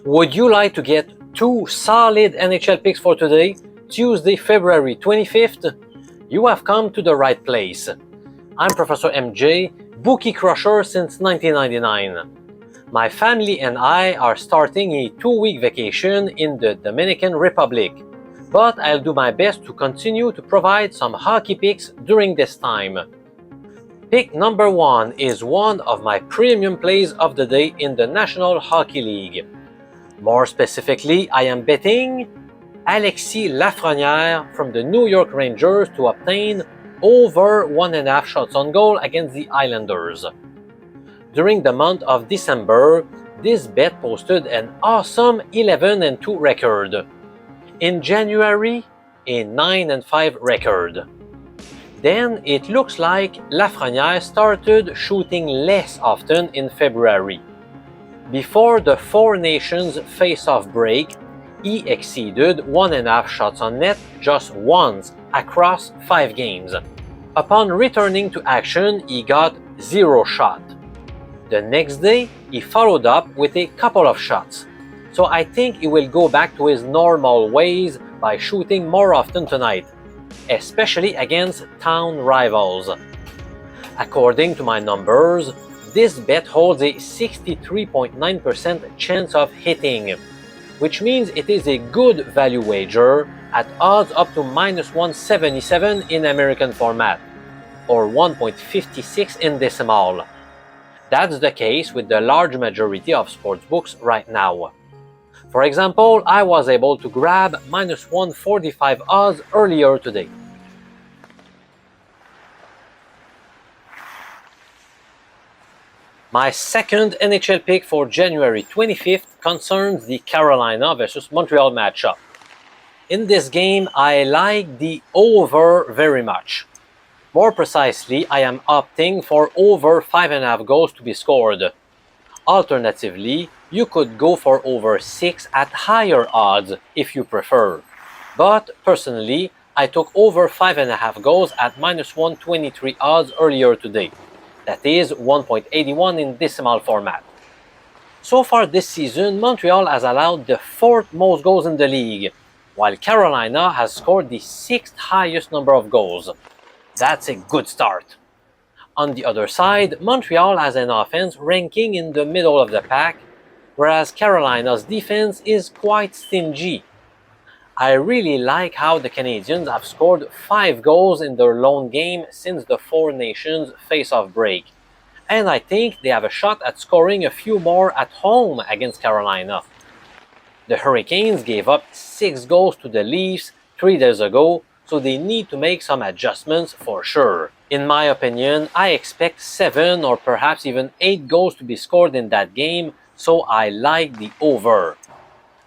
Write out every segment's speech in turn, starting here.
Would you like to get two solid NHL picks for today, Tuesday, February 25th? You have come to the right place. I'm Professor MJ, bookie crusher since 1999. My family and I are starting a 2-week vacation in the Dominican Republic, but I'll do my best to continue to provide some hockey picks during this time. Pick number 1 is one of my premium plays of the day in the National Hockey League. More specifically, I am betting Alexis Lafrenière from the New York Rangers to obtain over 1.5 shots on goal against the Islanders. During the month of December, this bet posted an awesome 11-2 record. In January, a 9-5 record. Then it looks like Lafrenière started shooting less often in February. Before the Four Nations face-off break, he exceeded 1.5 shots on net just once across 5 games. Upon returning to action, he got 0 shot. The next day, he followed up with a couple of shots. So I think he will go back to his normal ways by shooting more often tonight, especially against town rivals. According to my numbers, this bet holds a 63.9% chance of hitting, which means it is a good value wager at odds up to -177 in American format, or 1.56 in decimal. That's the case with the large majority of sportsbooks right now. For example, I was able to grab -145 odds earlier today. My second NHL pick for January 25th concerns the Carolina versus Montreal matchup. In this game, I like the over very much. More precisely, I am opting for over 5.5 goals to be scored. Alternatively, you could go for over 6 at higher odds if you prefer. But personally, I took over 5.5 goals at -123 odds earlier today. That is 1.81 in decimal format. So far this season, Montreal has allowed the 4th most goals in the league, while Carolina has scored the 6th highest number of goals. That's a good start. On the other side, Montreal has an offense ranking in the middle of the pack, whereas Carolina's defense is quite stingy. I really like how the Canadiens have scored 5 goals in their lone game since the Four Nations face-off break, and I think they have a shot at scoring a few more at home against Carolina. The Hurricanes gave up 6 goals to the Leafs 3 days ago, so they need to make some adjustments for sure. In my opinion, I expect 7 or perhaps even 8 goals to be scored in that game, so I like the over.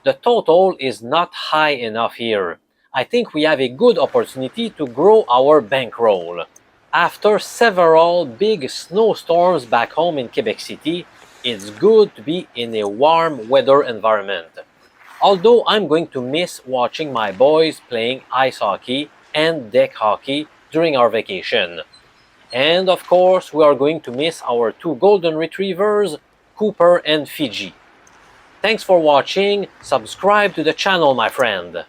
The total is not high enough here. I think we have a good opportunity to grow our bankroll. After several big snowstorms back home in Quebec City, it's good to be in a warm weather environment. Although I'm going to miss watching my boys playing ice hockey and deck hockey during our vacation. And of course, we are going to miss our 2 golden retrievers, Cooper and Fiji. Thanks for watching. Subscribe to the channel, my friend.